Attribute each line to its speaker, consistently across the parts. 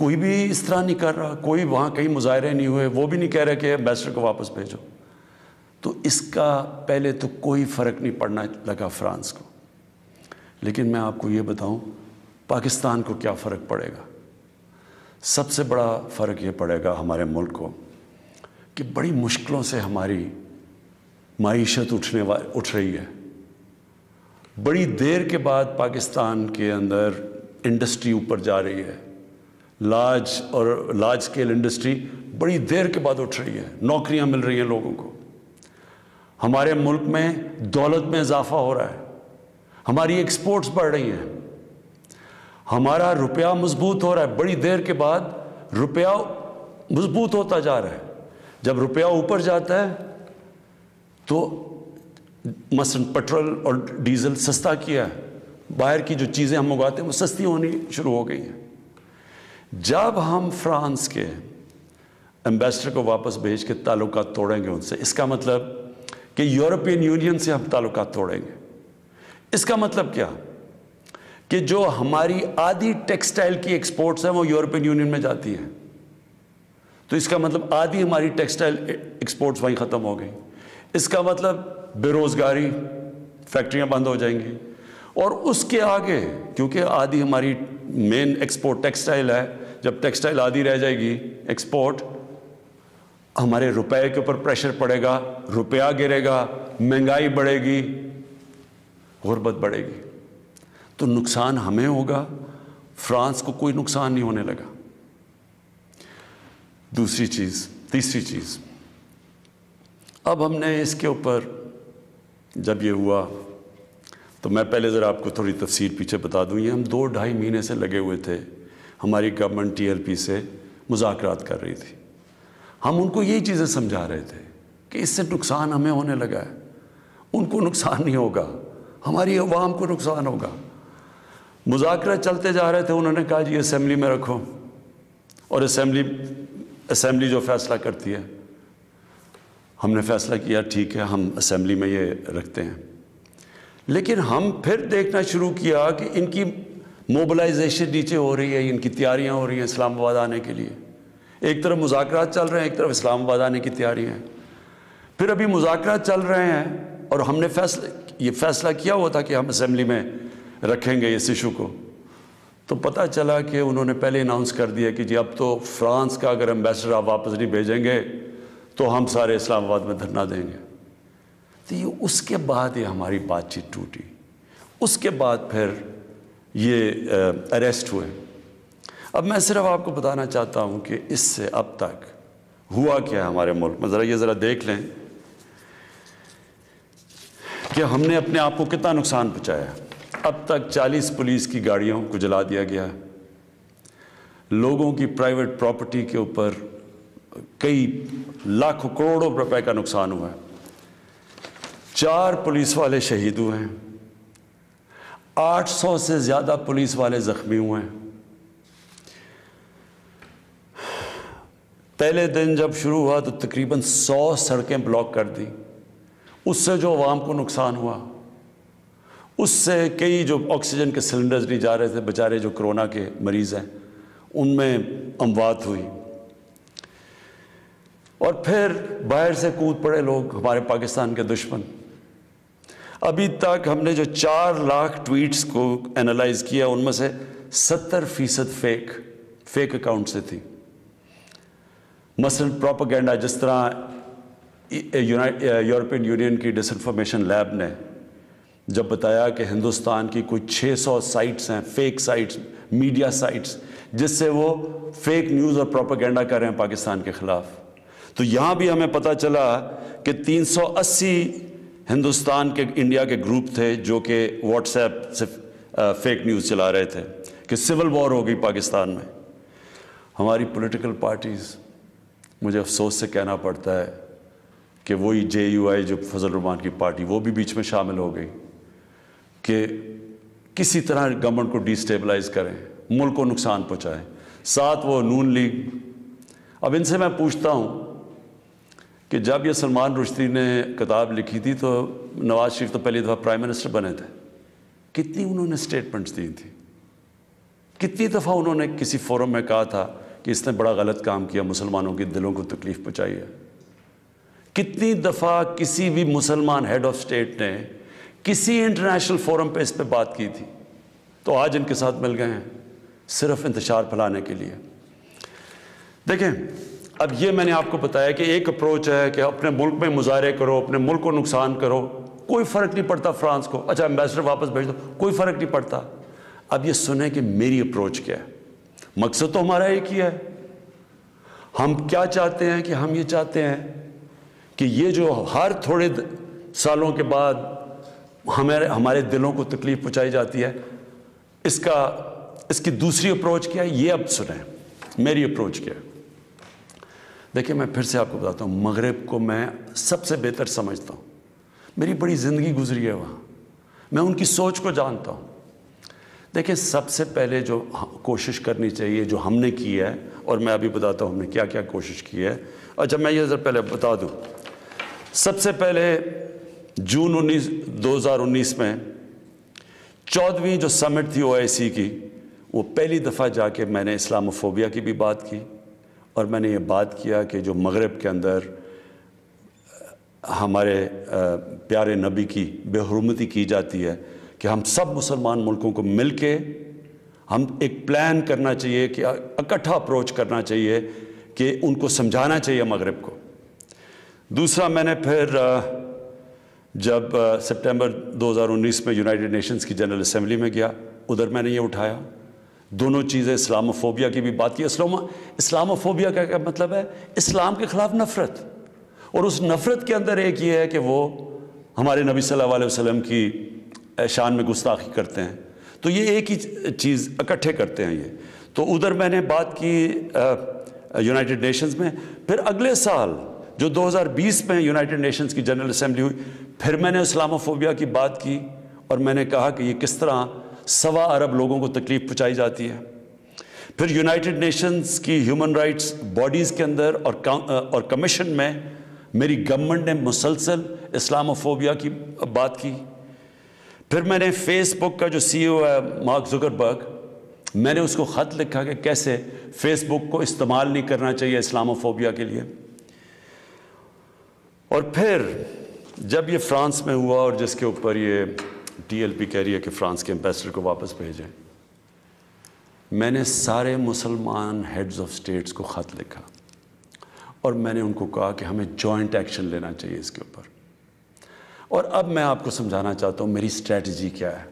Speaker 1: کوئی بھی اس طرح نہیں کر رہا, کوئی وہاں کہیں مظاہرے نہیں ہوئے, وہ بھی نہیں کہہ رہے کہ ایمبیسڈر کو واپس بھیجو. تو اس کا پہلے تو کوئی فرق نہیں پڑنا لگا فرانس کو. لیکن میں آپ کو یہ بتاؤں پاکستان کو کیا فرق پڑے گا. سب سے بڑا فرق یہ پڑے گا ہمارے ملک کو کہ بڑی مشکلوں سے ہماری معیشت اٹھ رہی ہے. بڑی دیر کے بعد پاکستان کے اندر انڈسٹری اوپر جا رہی ہے. لارج اسکیل انڈسٹری بڑی دیر کے بعد اٹھ رہی ہے. نوکریاں مل رہی ہیں لوگوں کو. ہمارے ملک میں دولت میں اضافہ ہو رہا ہے. ہماری ایکسپورٹس بڑھ رہی ہیں. ہمارا روپیہ مضبوط ہو رہا ہے. بڑی دیر کے بعد روپیہ مضبوط ہوتا جا رہا ہے. جب روپیہ اوپر جاتا ہے تو مثلا پیٹرول اور ڈیزل سستا کیا ہے. باہر کی جو چیزیں ہم منگواتے ہیں وہ سستی ہونی شروع ہو گئی ہیں. جب ہم فرانس کے ایمبیسڈر کو واپس بھیج کے تعلقات توڑیں گے ان سے, اس کا مطلب کہ یورپین یونین سے ہم تعلقات توڑیں گے. اس کا مطلب کیا کہ جو ہماری آدھی ٹیکسٹائل کی ایکسپورٹس ہیں وہ یورپین یونین میں جاتی ہیں. تو اس کا مطلب آدھی ہماری ٹیکسٹائل ایکسپورٹس وہیں ختم ہو گئی. اس کا مطلب بے روزگاری, فیکٹریاں بند ہو جائیں گی. اور اس کے آگے کیونکہ آدھی ہماری مین ایکسپورٹ ٹیکسٹائل ہے, جب ٹیکسٹائل آدھی رہ جائے گی ایکسپورٹ, ہمارے روپے کے اوپر پریشر پڑے گا, روپیہ گرے گا, مہنگائی بڑھے گی, غربت بڑھے گی. تو نقصان ہمیں ہوگا, فرانس کو کوئی نقصان نہیں ہونے لگا. تیسری چیز اب ہم نے اس کے اوپر جب یہ ہوا تو میں پہلے ذرا آپ کو تھوڑی تفصیل پیچھے بتا دوں. یہ ہم 2-2.5 مہینے سے لگے ہوئے تھے. ہماری گورنمنٹ TLP سے مذاکرات کر رہی تھی. ہم ان کو یہی چیزیں سمجھا رہے تھے کہ اس سے نقصان ہمیں ہونے لگا ہے, ان کو نقصان نہیں ہوگا, ہماری عوام کو نقصان ہوگا. مذاکرات چلتے جا رہے تھے. انہوں نے کہا جی اسمبلی میں رکھو, اور اسمبلی جو فیصلہ کرتی ہے. ہم نے فیصلہ کیا ٹھیک ہے ہم اسمبلی میں یہ رکھتے ہیں. لیکن ہم پھر دیکھنا شروع کیا کہ ان کی موبلائزیشن نیچے ہو رہی ہے, ان کی تیاریاں ہو رہی ہیں اسلام آباد آنے کے لیے. ایک طرف مذاکرات چل رہے ہیں, ایک طرف اسلام آباد آنے کی تیاریاں ہیں. پھر ابھی مذاکرات چل رہے ہیں اور ہم نے یہ فیصلہ کیا ہوا تھا کہ ہم اسمبلی میں رکھیں گے اس ایشو کو. تو پتہ چلا کہ انہوں نے پہلے اناؤنس کر دیا کہ جی اب تو فرانس کا اگر ایمبیسڈر آپ واپس نہیں بھیجیں گے تو ہم سارے اسلام آباد میں دھرنا دیں گے. تو یہ اس کے بعد یہ ہماری بات چیت ٹوٹی. اس کے بعد پھر یہ اریسٹ ہوئے. اب میں صرف آپ کو بتانا چاہتا ہوں کہ اس سے اب تک ہوا کیا ہے ہمارے ملک میں. ذرا دیکھ لیں کہ ہم نے اپنے آپ کو کتنا نقصان پہنچایا. اب تک 40 پولیس کی گاڑیوں کو جلا دیا گیا ہے. لوگوں کی پرائیویٹ پراپرٹی کے اوپر کئی لاکھوں کروڑوں روپے کا نقصان ہوا ہے. 4 پولیس والے شہید ہوئے ہیں. 800 سے زیادہ پولیس والے زخمی ہوئے ہیں. پہلے دن جب شروع ہوا تو تقریباً 100 سڑکیں بلاک کر دی. اس سے جو عوام کو نقصان ہوا, اس سے کئی جو آکسیجن کے سلنڈرز نہیں جا رہے تھے, بیچارے جو کرونا کے مریض ہیں, ان میں اموات ہوئی. اور پھر باہر سے کود پڑے لوگ, ہمارے پاکستان کے دشمن. ابھی تک ہم نے جو 4 لاکھ ٹویٹس کو انالائز کیا, ان میں سے 70% فیک اکاؤنٹ سے تھی. مثلا پروپیگنڈا, جس طرح یورپین یونین کی ڈس انفارمیشن لیب نے جب بتایا کہ ہندوستان کی کوئی 600 سائٹس ہیں, فیک سائٹس, میڈیا سائٹس, جس سے وہ فیک نیوز اور پروپیگنڈا کر رہے ہیں پاکستان کے خلاف. تو یہاں بھی ہمیں پتہ چلا کہ 380 ہندوستان کے انڈیا کے گروپ تھے جو کہ واٹس ایپ سے فیک نیوز چلا رہے تھے کہ سول وار ہو گئی پاکستان میں. ہماری پولیٹیکل پارٹیز, مجھے افسوس سے کہنا پڑتا ہے کہ وہی JUI جو فضل الرحمان کی پارٹی, وہ بھی بیچ میں شامل ہو گئی کہ کسی طرح گورنمنٹ کو ڈیسٹیبلائز کریں, ملک کو نقصان پہنچائیں. ساتھ وہ نون لیگ. اب ان سے میں پوچھتا ہوں کہ جب یہ سلمان رشدی نے کتاب لکھی تھی تو نواز شریف تو پہلی دفعہ پرائم منسٹر بنے تھے, کتنی انہوں نے سٹیٹمنٹس دی تھی, کتنی دفعہ انہوں نے کسی فورم میں کہا تھا کہ اس نے بڑا غلط کام کیا، مسلمانوں کے دلوں کو تکلیف پہنچائی ہے؟ کتنی دفعہ کسی بھی مسلمان ہیڈ آف اسٹیٹ نے کسی انٹرنیشنل فورم پہ اس پہ بات کی تھی؟ تو آج ان کے ساتھ مل گئے ہیں صرف انتشار پھیلانے کے لیے۔ دیکھیں، اب یہ میں نے آپ کو بتایا کہ ایک اپروچ ہے کہ اپنے ملک میں مظاہرے کرو، اپنے ملک کو نقصان کرو، کوئی فرق نہیں پڑتا فرانس کو، اچھا ایمبیسڈر واپس بھیج دو، کوئی فرق نہیں پڑتا۔ اب یہ سنیں کہ میری اپروچ کیا ہے۔ مقصد تو ہمارا ایک ہی ہے، ہم کیا چاہتے ہیں کہ ہم یہ چاہتے ہیں کہ یہ جو ہر تھوڑے سالوں کے بعد ہمارے دلوں کو تکلیف پہنچائی جاتی ہے، اس کی دوسری اپروچ کیا ہے، یہ اب سنیں میری اپروچ کیا ہے۔ دیکھیں، میں پھر سے آپ کو بتاتا ہوں، مغرب کو میں سب سے بہتر سمجھتا ہوں، میری بڑی زندگی گزری ہے وہاں، میں ان کی سوچ کو جانتا ہوں۔ دیکھیں، سب سے پہلے جو کوشش کرنی چاہیے، جو ہم نے کی ہے، اور میں ابھی بتاتا ہوں ہم نے کیا کیا کوشش کی ہے۔ اچھا، میں یہ ذرا پہلے بتا دوں، سب سے پہلے جون 2019 میں 14ویں جو سمٹ تھی OIC کی، وہ پہلی دفعہ جا کے میں نے اسلاموفوبیا کی بھی بات کی، اور میں نے یہ بات کیا کہ جو مغرب کے اندر ہمارے پیارے نبی کی بے حرمتی کی جاتی ہے، کہ ہم سب مسلمان ملکوں کو مل کے ہم ایک پلان کرنا چاہیے، کہ اکٹھا اپروچ کرنا چاہیے، کہ ان کو سمجھانا چاہیے مغرب کو۔ دوسرا، میں نے پھر جب سپٹمبر 2019 میں یونائٹڈ نیشنز کی جنرل اسمبلی میں گیا، ادھر میں نے یہ اٹھایا، دونوں چیزیں، اسلاموفوبیا کی بھی بات کی۔ اسلاموفوبیا کا کیا مطلب ہے؟ اسلام کے خلاف نفرت، اور اس نفرت کے اندر ایک یہ ہے کہ وہ ہمارے نبی صلی اللہ علیہ وسلم کی شان میں گستاخی کرتے ہیں، تو یہ ایک ہی چیز اکٹھے کرتے ہیں یہ۔ تو ادھر میں نے بات کی یونائٹڈ نیشنز میں۔ پھر اگلے سال جو 2020 میں یونائٹڈ نیشنز کی جنرل اسمبلی ہوئی، پھر میں نے اسلاموفوبیا کی بات کی، اور میں نے کہا کہ یہ کس طرح 1.25 ارب لوگوں کو تکلیف پہنچائی جاتی ہے۔ پھر یونائٹڈ نیشنز کی ہیومن رائٹس باڈیز کے اندر اور کمیشن میں میری گورنمنٹ نے مسلسل اسلاموفوبیا کی بات کی۔ پھر میں نے فیس بک کا جو CEO ہے مارک زکربرگ، میں نے اس کو خط لکھا کہ کیسے فیس بک کو استعمال نہیں کرنا چاہیے اسلاموفوبیا کے لیے۔ اور پھر جب یہ فرانس میں ہوا، اور جس کے اوپر یہ TLP کہہ رہی ہے کہ فرانس کے ایمبیسڈر کو واپس بھیجیں، میں نے سارے مسلمان ہیڈز آف سٹیٹس کو خط لکھا، اور میں نے ان کو کہا کہ ہمیں جوائنٹ ایکشن لینا چاہیے اس کے اوپر۔ اور اب میں آپ کو سمجھانا چاہتا ہوں میری اسٹریٹجی کیا ہے۔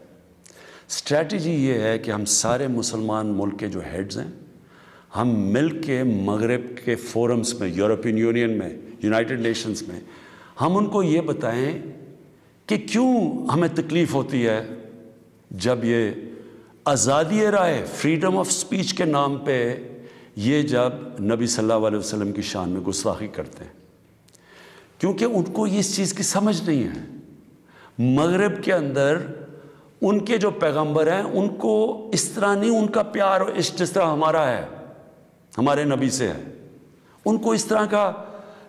Speaker 1: اسٹریٹجی یہ ہے کہ ہم سارے مسلمان ملک کے جو ہیڈز ہیں، ہم مل کے مغرب کے فورمز میں، یورپین یونین میں، یونائٹڈ نیشنز میں، ہم ان کو یہ بتائیں کہ کیوں ہمیں تکلیف ہوتی ہے جب یہ آزادی رائے، فریڈم آف سپیچ کے نام پہ یہ جب نبی صلی اللہ علیہ وسلم کی شان میں گستاخی کرتے ہیں، کیونکہ ان کو اس چیز کی سمجھ نہیں ہے۔ مغرب کے اندر ان کے جو پیغمبر ہیں، ان کو اس طرح نہیں، ان کا پیار جس طرح ہمارا ہے، ہمارے نبی سے ہے، ان کو اس طرح کا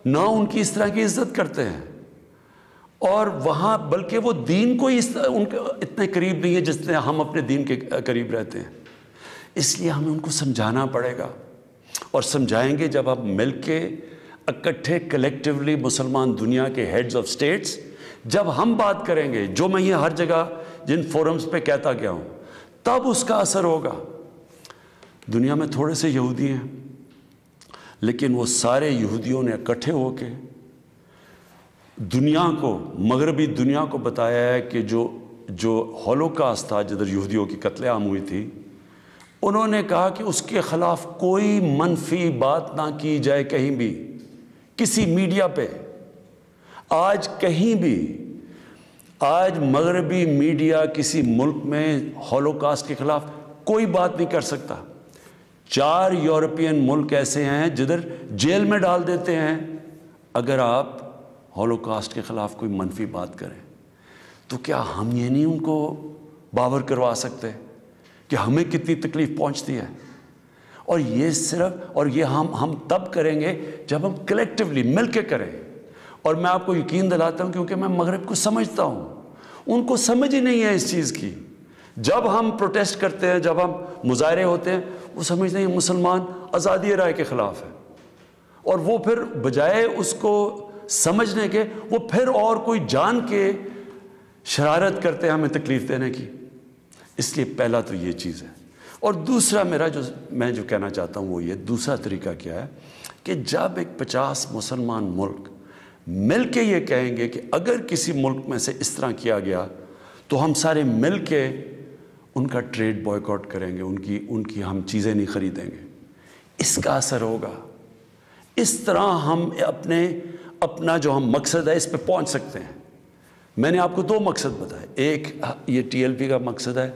Speaker 1: نہ، ان کی اس طرح کی عزت کرتے ہیں، اور وہاں بلکہ وہ دین کو ان کے اتنے قریب نہیں ہے جس طرح ہم اپنے دین کے قریب رہتے ہیں۔ اس لیے ہمیں ان کو سمجھانا پڑے گا، اور سمجھائیں گے جب ہم مل کے اکٹھے کلیکٹیولی مسلمان دنیا کے ہیڈز آف سٹیٹس جب ہم بات کریں گے، جو میں یہ ہر جگہ جن فورمز پہ کہتا گیا ہوں، تب اس کا اثر ہوگا۔ دنیا میں تھوڑے سے یہودی ہیں، لیکن وہ سارے یہودیوں نے اکٹھے ہو کے دنیا کو، مغربی دنیا کو بتایا ہے کہ جو ہولوکاسٹ تھا، جدھر یہودیوں کی قتل عام ہوئی تھی، انہوں نے کہا کہ اس کے خلاف کوئی منفی بات نہ کی جائے کہیں بھی، کسی میڈیا پہ۔ آج کہیں بھی، آج مغربی میڈیا کسی ملک میں ہولوکاسٹ کے خلاف کوئی بات نہیں کر سکتا۔ 4 یورپین ملک ایسے ہیں جدھر جیل میں ڈال دیتے ہیں اگر آپ ہولوکاسٹ کے خلاف کوئی منفی بات کریں۔ تو کیا ہم یہ نہیں ان کو باور کروا سکتے کہ ہمیں کتنی تکلیف پہنچتی ہے؟ اور یہ ہم تب کریں گے جب ہم کلیکٹیولی مل کے کریں۔ اور میں آپ کو یقین دلاتا ہوں، کیونکہ میں مغرب کو سمجھتا ہوں، ان کو سمجھ ہی نہیں ہے اس چیز کی۔ جب ہم پروٹیسٹ کرتے ہیں، جب ہم مظاہرے ہوتے ہیں، وہ سمجھتے ہیں یہ مسلمان آزادی رائے کے خلاف ہے، اور وہ پھر بجائے اس کو سمجھنے کے وہ پھر اور کوئی جان کے شرارت کرتے ہیں ہمیں تکلیف دینے کی۔ اس لیے پہلا تو یہ چیز ہے۔ اور دوسرا میں جو کہنا چاہتا ہوں وہ یہ، دوسرا طریقہ کیا ہے کہ جب ایک 50 مسلمان ملک مل کے یہ کہیں گے کہ اگر کسی ملک میں سے اس طرح کیا گیا تو ہم سارے مل کے ان کا ٹریڈ بوائیکاٹ کریں گے، ان کی ہم چیزیں نہیں خریدیں گے، اس کا اثر ہوگا۔ اس طرح ہم اپنا جو ہم مقصد ہے اس پہ پہنچ سکتے ہیں۔ میں نے آپ کو 2 مقصد بتائے، ایک یہ TLP کا مقصد ہے،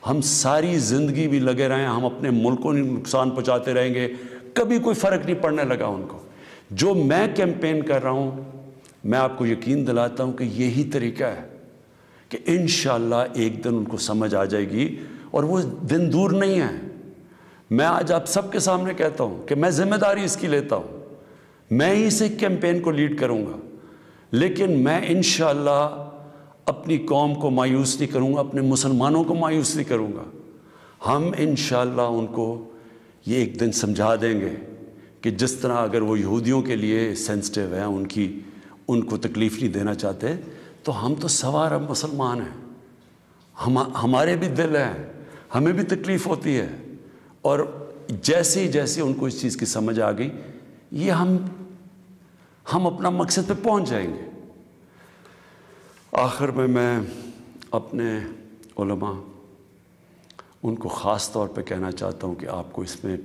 Speaker 1: ہم ساری زندگی بھی لگے رہیں، ہم اپنے ملک کو نقصان پہنچاتے رہیں گے، کبھی کوئی فرق نہیں پڑنے لگا ان کو۔ جو میں کیمپین کر رہا ہوں، میں آپ کو یقین دلاتا ہوں کہ یہی طریقہ ہے کہ انشاءاللہ ایک دن ان کو سمجھ آ جائے گی، اور وہ دن دور نہیں ہے۔ میں آج آپ سب کے سامنے کہتا ہوں کہ میں ذمہ داری اس کی لیتا ہوں، میں ہی اس کیمپین کو لیڈ کروں گا، لیکن میں انشاءاللہ اپنی قوم کو مایوس نہیں کروں گا، اپنے مسلمانوں کو مایوس نہیں کروں گا۔ ہم انشاءاللہ ان کو یہ ایک دن سمجھا دیں گے کہ جس طرح اگر وہ یہودیوں کے لیے سینسٹیو ہیں، ان کو تکلیف نہیں دینا چاہتے، تو ہم تو سوا رب مسلمان ہیں، ہمارے بھی دل ہیں، ہمیں بھی تکلیف ہوتی ہے، اور جیسے ہی ان کو اس چیز کی سمجھ آ گئی، یہ ہم اپنا مقصد پہ پہنچ جائیں گے۔ آخر میں اپنے علماء ان کو خاص طور پہ کہنا چاہتا ہوں کہ آپ کو اس میں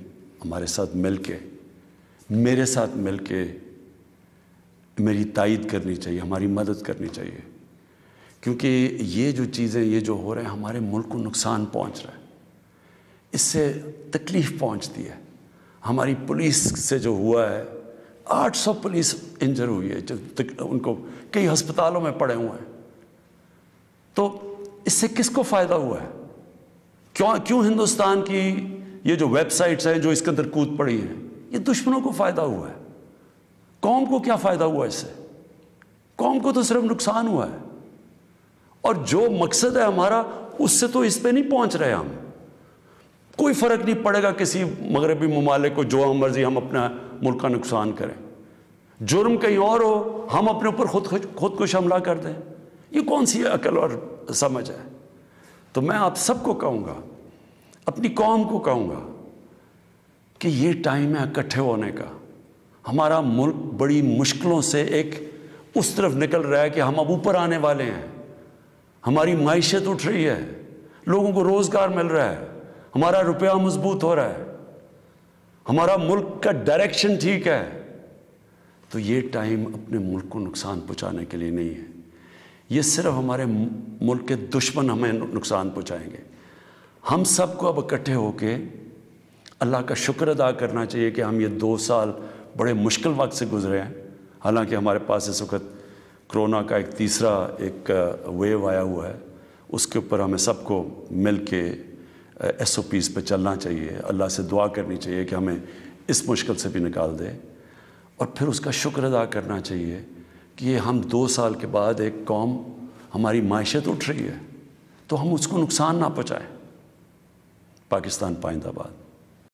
Speaker 1: ہمارے ساتھ مل کے، میرے ساتھ مل کے میری تائید کرنی چاہیے، ہماری مدد کرنی چاہیے، کیونکہ یہ جو چیزیں یہ جو ہو رہے ہیں ہمارے ملک کو نقصان پہنچ رہا ہے، اس سے تکلیف پہنچتی ہے۔ ہماری پولیس سے جو ہوا ہے، 800 پولیس انجر ہوئی ہے، جو ان کو کئی ہسپتالوں میں پڑے ہوئے ہیں، تو اس سے کس کو فائدہ ہوا ہے؟ کیوں ہندوستان کی یہ جو ویب سائٹس ہیں جو اس کے اندر کود پڑی ہیں، یہ دشمنوں کو فائدہ ہوا ہے؟ قوم کو کیا فائدہ ہوا اس سے؟ قوم کو تو صرف نقصان ہوا ہے، اور جو مقصد ہے ہمارا اس سے تو اس پہ نہیں پہنچ رہے ہم۔ کوئی فرق نہیں پڑے گا کسی مغربی ممالک کو جو ہم مرضی ہم اپنا ملک کا نقصان کریں، جرم کہیں اور ہو، ہم اپنے اوپر خودکش حملہ کر دیں، یہ کون سی عقل اور سمجھ ہے؟ تو میں آپ سب کو کہوں گا، اپنی قوم کو کہوں گا کہ یہ ٹائم ہے اکٹھے ہونے کا۔ ہمارا ملک بڑی مشکلوں سے ایک اس طرف نکل رہا ہے کہ ہم اب اوپر آنے والے ہیں، ہماری معیشت اٹھ رہی ہے، لوگوں کو روزگار مل رہا ہے، ہمارا روپیہ مضبوط ہو رہا ہے، ہمارا ملک کا ڈائریکشن ٹھیک ہے۔ تو یہ ٹائم اپنے ملک کو نقصان پہنچانے کے لیے نہیں ہے، یہ صرف ہمارے ملک کے دشمن ہمیں نقصان پہنچائیں گے۔ ہم سب کو اب اکٹھے ہو کے اللہ کا شکر ادا کرنا چاہیے کہ ہم یہ 2 سال بڑے مشکل وقت سے گزرے ہیں، حالانکہ ہمارے پاس اس وقت کرونا کا ایک تیسرا ویو آیا ہوا ہے، اس کے اوپر ہمیں سب کو مل کے SOPs پہ چلنا چاہیے، اللہ سے دعا کرنی چاہیے کہ ہمیں اس مشکل سے بھی نکال دے، اور پھر اس کا شکر ادا کرنا چاہیے کہ یہ ہم 2 سال کے بعد ایک قوم، ہماری معیشت اٹھ رہی ہے، تو ہم اس کو نقصان نہ پہنچائیں۔ پاکستان پائندہ باد۔